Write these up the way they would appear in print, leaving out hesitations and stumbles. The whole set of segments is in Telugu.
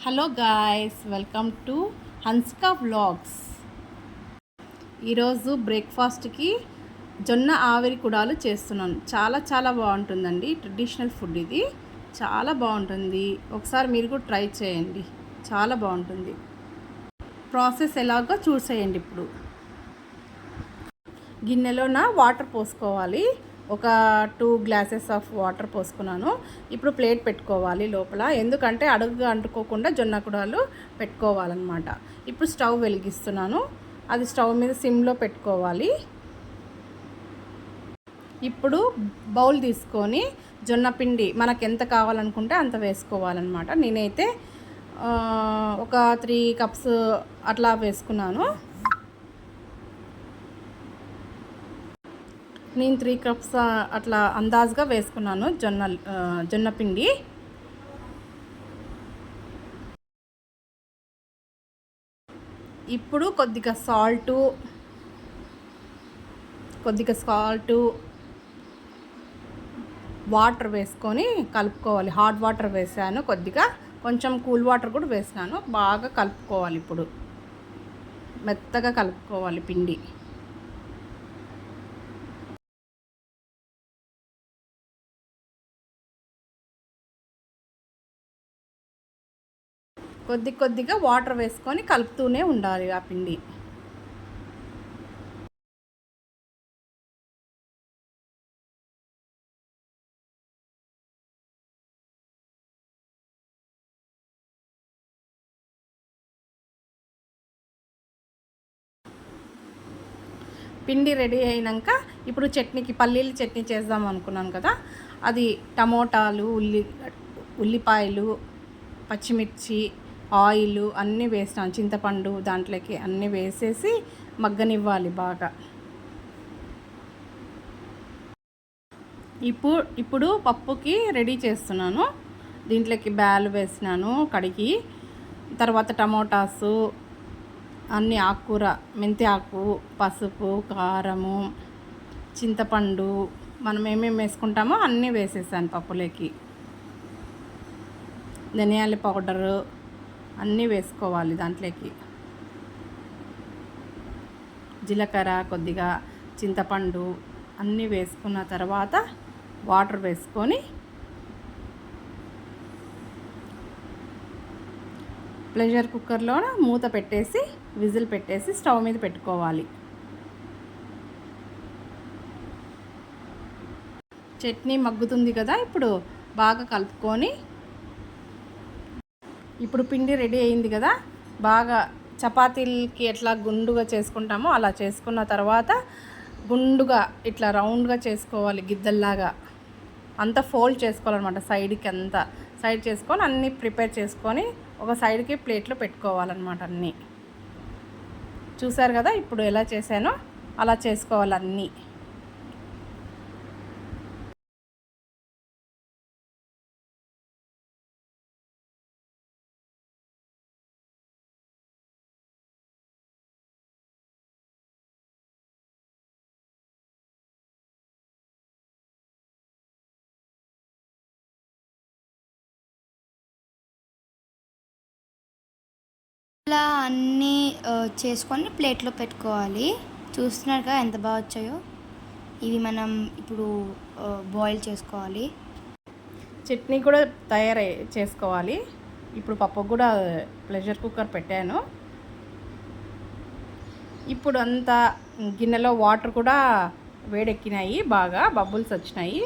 Hello guys, welcome to Hansika vlogs. ఈరోజు బ్రేక్ఫాస్ట్కి జొన్న ఆవిరి కుడాలు చేస్తున్నాను. చాలా బాగుంటుందండి. ట్రెడిషనల్ ఫుడ్ ఇది. చాలా బాగుంటుంది. ఒకసారి మీరు కూడా ట్రై చేయండి. చాలా బాగుంటుంది. ప్రాసెస్ ఎలాగో చూసేయండి. ఇప్పుడు గిన్నెలోన వాటర్ పోసుకోవాలి. ఒక 2 గ్లాసెస్ ఆఫ్ వాటర్ పోసుకున్నాను. ఇప్పుడు ప్లేట్ పెట్టుకోవాలి లోపల, ఎందుకంటే అడుగు అంటుకోకుండా జొన్న కుడాలు పెట్టుకోవాలన్నమాట. ఇప్పుడు స్టవ్ వెలిగిస్తున్నాను. అది స్టవ్ మీద సిమ్లో పెట్టుకోవాలి. ఇప్పుడు బౌల్ తీసుకొని జొన్న పిండి మనకు ఎంత కావాలనుకుంటే అంత వేసుకోవాలన్నమాట. నేనైతే ఒక 3 కప్స్ అట్లా వేసుకున్నాను. నేను 3 కప్స్ అట్లా అందాజుగా వేసుకున్నాను జొన్న పిండి. ఇప్పుడు కొద్దిగా సాల్టు వాటర్ వేసుకొని కలుపుకోవాలి. హాట్ వాటర్ వేసాను, కొద్దిగా కొంచెం కూల్ వాటర్ కూడా వేసినాను. బాగా కలుపుకోవాలి. ఇప్పుడు మెత్తగా కలుపుకోవాలి పిండి. కొద్దిగా వాటర్ వేసుకొని కలుపుతూనే ఉండాలి ఆ పిండి. పిండి రెడీ అయినాక ఇప్పుడు చట్నీకి పల్లీలు చట్నీ చేద్దాం అనుకున్నాను కదా. అది టమోటాలు, ఉల్లిపాయలు, పచ్చిమిర్చి, ఆయిల్ అన్నీ వేస్తాను. చింతపండు దాంట్లోకి అన్నీ వేసేసి మగ్గనివ్వాలి బాగా. ఇప్పుడు పప్పుకి రెడీ చేస్తున్నాను. దీంట్లోకి బ్యాలు వేసినాను కడిగి. తర్వాత టమోటాసు, అన్ని ఆకుకూర, మెంతి ఆకు, పసుపు, కారము, చింతపండు, మనం ఏమేమి వేసుకుంటామో అన్నీ వేసేసాను పప్పులోకి. ధనియాల పౌడరు అన్నీ వేసుకోవాలి దాంట్లోకి. జీలకర్ర, కొద్దిగా చింతపండు అన్నీ వేసుకున్న తర్వాత వాటర్ వేసుకొని ప్రెషర్ కుక్కర్లో మూత పెట్టేసి విజిల్ పెట్టేసి స్టవ్ మీద పెట్టుకోవాలి. చట్నీ మగ్గుతుంది కదా. ఇప్పుడు బాగా కలుపుకొని, ఇప్పుడు పిండి రెడీ అయింది కదా. బాగా చపాతీలకి ఎట్లా గుండుగా చేసుకుంటామో అలా చేసుకున్న తర్వాత గుండుగా ఇట్లా రౌండ్గా చేసుకోవాలి. గిద్దల్లాగా అంతా ఫోల్డ్ చేసుకోవాలన్నమాట. సైడ్కి అంతా సైడ్ చేసుకొని అన్నీ ప్రిపేర్ చేసుకొని ఒక సైడ్కి ప్లేట్లో పెట్టుకోవాలన్నమాట. అన్నీ చూసారు కదా. ఇప్పుడు ఎలా చేశానో అలా చేసుకోవాలి అన్నీ. ఇలా అన్నీ చేసుకొని ప్లేట్లో పెట్టుకోవాలి. చూస్తున్నారు కదా ఎంత బాగా వచ్చాయో. ఇవి మనం ఇప్పుడు బాయిల్ చేసుకోవాలి. చట్నీ కూడా తయారై చేసుకోవాలి. ఇప్పుడు పప్పు కూడా ప్రెషర్ కుక్కర్ పెట్టాను. ఇప్పుడు అంతా గిన్నెలో వాటర్ కూడా వేడెక్కినాయి, బాగా బబుల్స్ వచ్చినాయి.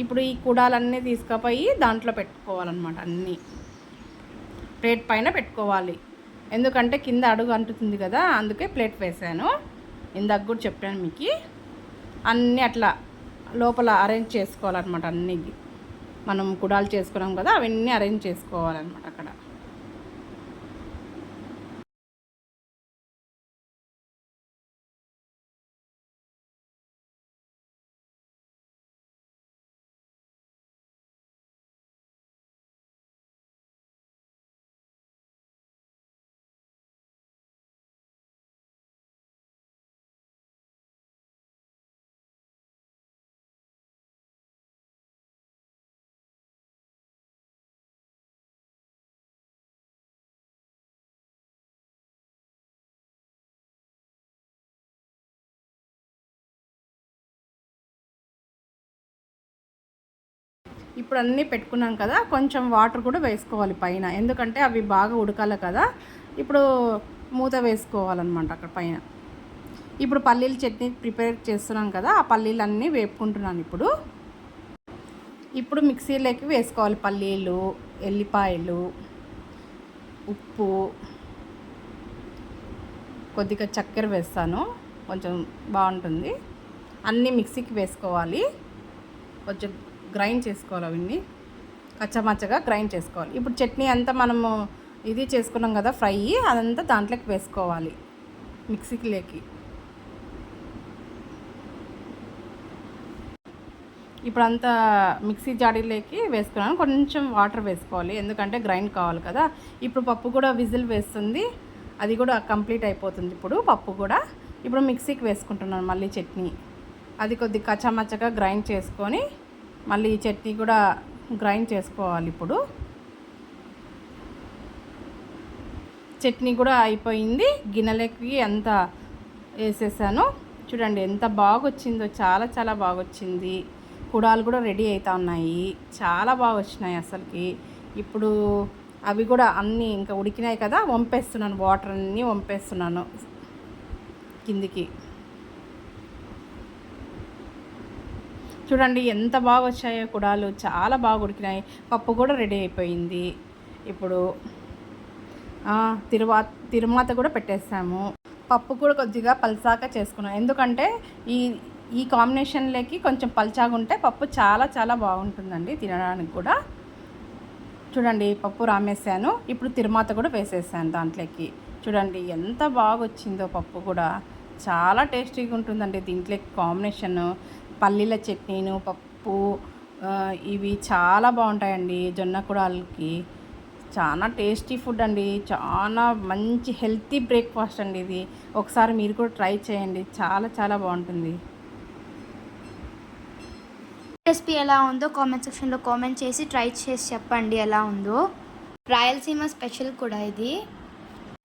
ఇప్పుడు ఈ కుడాలన్నీ తీసుకుపోయి దాంట్లో పెట్టుకోవాలన్నమాట. అన్నీ ప్లేట్ పైన పెట్టుకోవాలి, ఎందుకంటే కింద అడుగు అంటుతుంది కదా. అందుకే ప్లేట్ వేసాను. ఇందాక కూడా చెప్పాను మీకు. అన్నీ అట్లా లోపల అరేంజ్ చేసుకోవాలన్నమాట. అన్నీ మనం కుడాలు చేసుకున్నాం కదా, అవన్నీ అరేంజ్ చేసుకోవాలన్నమాట అక్కడ. ఇప్పుడు అన్నీ పెట్టుకున్నాం కదా, కొంచెం వాటర్ కూడా వేసుకోవాలి పైన, ఎందుకంటే అవి బాగా ఉడకాలి కదా. ఇప్పుడు మూత వేసుకోవాలన్నమాట అక్కడ పైన. ఇప్పుడు పల్లీల చట్నీ ప్రిపేర్ చేస్తున్నాం కదా, ఆ పల్లీలన్నీ వేపుకుంటున్నాను ఇప్పుడు మిక్సీలోకి వేసుకోవాలి. పల్లీలు, ఎల్లిపాయలు, ఉప్పు, కొద్దిగా చక్కెర వేస్తాను, కొంచెం బాగుంటుంది. అన్నీ మిక్సీకి వేసుకోవాలి, కొంచెం గ్రైండ్ చేసుకోవాలి, అవన్నీ కచ్చమచ్చగా గ్రైండ్ చేసుకోవాలి. ఇప్పుడు చట్నీ అంతా మనము ఇది చేసుకున్నాం కదా ఫ్రై, అదంతా దాంట్లోకి వేసుకోవాలి మిక్సీకి. ఇప్పుడు అంతా మిక్సీ జాడీలోకి వేసుకున్నాను. కొంచెం వాటర్ వేసుకోవాలి, ఎందుకంటే గ్రైండ్ కావాలి కదా. ఇప్పుడు పప్పు కూడా విజిల్ వేస్తుంది, అది కూడా కంప్లీట్ అయిపోతుంది. పప్పు కూడా ఇప్పుడు మిక్సీకి వేసుకుంటున్నాను మళ్ళీ చట్నీ. అది కొద్ది కచ్చామచ్చగా గ్రైండ్ చేసుకొని మళ్ళీ ఈ చట్నీ కూడా గ్రైండ్ చేసుకోవాలి. ఇప్పుడు చట్నీ కూడా అయిపోయింది, గిన్నెలకి అంతా వేసేసాను. చూడండి ఎంత బాగా వచ్చిందో, చాలా చాలా బాగా వచ్చింది. కుడాలు కూడా రెడీ అవుతా ఉన్నాయి, చాలా బాగా వచ్చినాయి అసలుకి. ఇప్పుడు అవి కూడా అన్నీ ఇంకా ఉడికినాయి కదా, వంపేస్తున్నాను, వాటర్ అన్నీ వంపేస్తున్నాను కిందికి. చూడండి ఎంత బాగా వచ్చాయో కుడాలు, చాలా బాగా ఉడికినాయి. పప్పు కూడా రెడీ అయిపోయింది. ఇప్పుడు తిరువాత కూడా పెట్టేసాము. పప్పు కూడా కొద్దిగా పల్చాగా చేసుకున్నాను, ఎందుకంటే ఈ కాంబినేషన్లోకి కొంచెం పల్చాగా ఉంటే పప్పు చాలా చాలా బాగుంటుందండి తినడానికి కూడా. చూడండి పప్పు రామేసాను, ఇప్పుడు తిరువాత కూడా వేసేసాను దాంట్లోకి. చూడండి ఎంత బాగా వచ్చిందో, పప్పు కూడా చాలా టేస్టీగా ఉంటుందండి దీంట్లోకి కాంబినేషన్. పల్లీల చట్నీను, పప్పు, ఇవి చాలా బాగుంటాయండి జొన్న కుడాలకి. చాలా టేస్టీ ఫుడ్ అండి, చాలా మంచి హెల్తీ బ్రేక్ఫాస్ట్ అండి ఇది. ఒకసారి మీరు కూడా ట్రై చేయండి, చాలా చాలా బాగుంటుంది. రెసిపీ ఎలా ఉందో కామెంట్ సెక్షన్లో కామెంట్ చేసి ట్రై చేసి చెప్పండి ఎలా ఉందో. రాయలసీమ స్పెషల్ కూడా ఇది.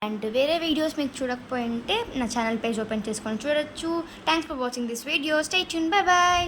అండ్ వేరే వీడియోస్ మీకు చూడకపోయింటే నా ఛానల్ పేజ్ ఓపెన్ చేసుకొని చూడొచ్చు. Thanks for watching this video. Stay tune. Bye bye.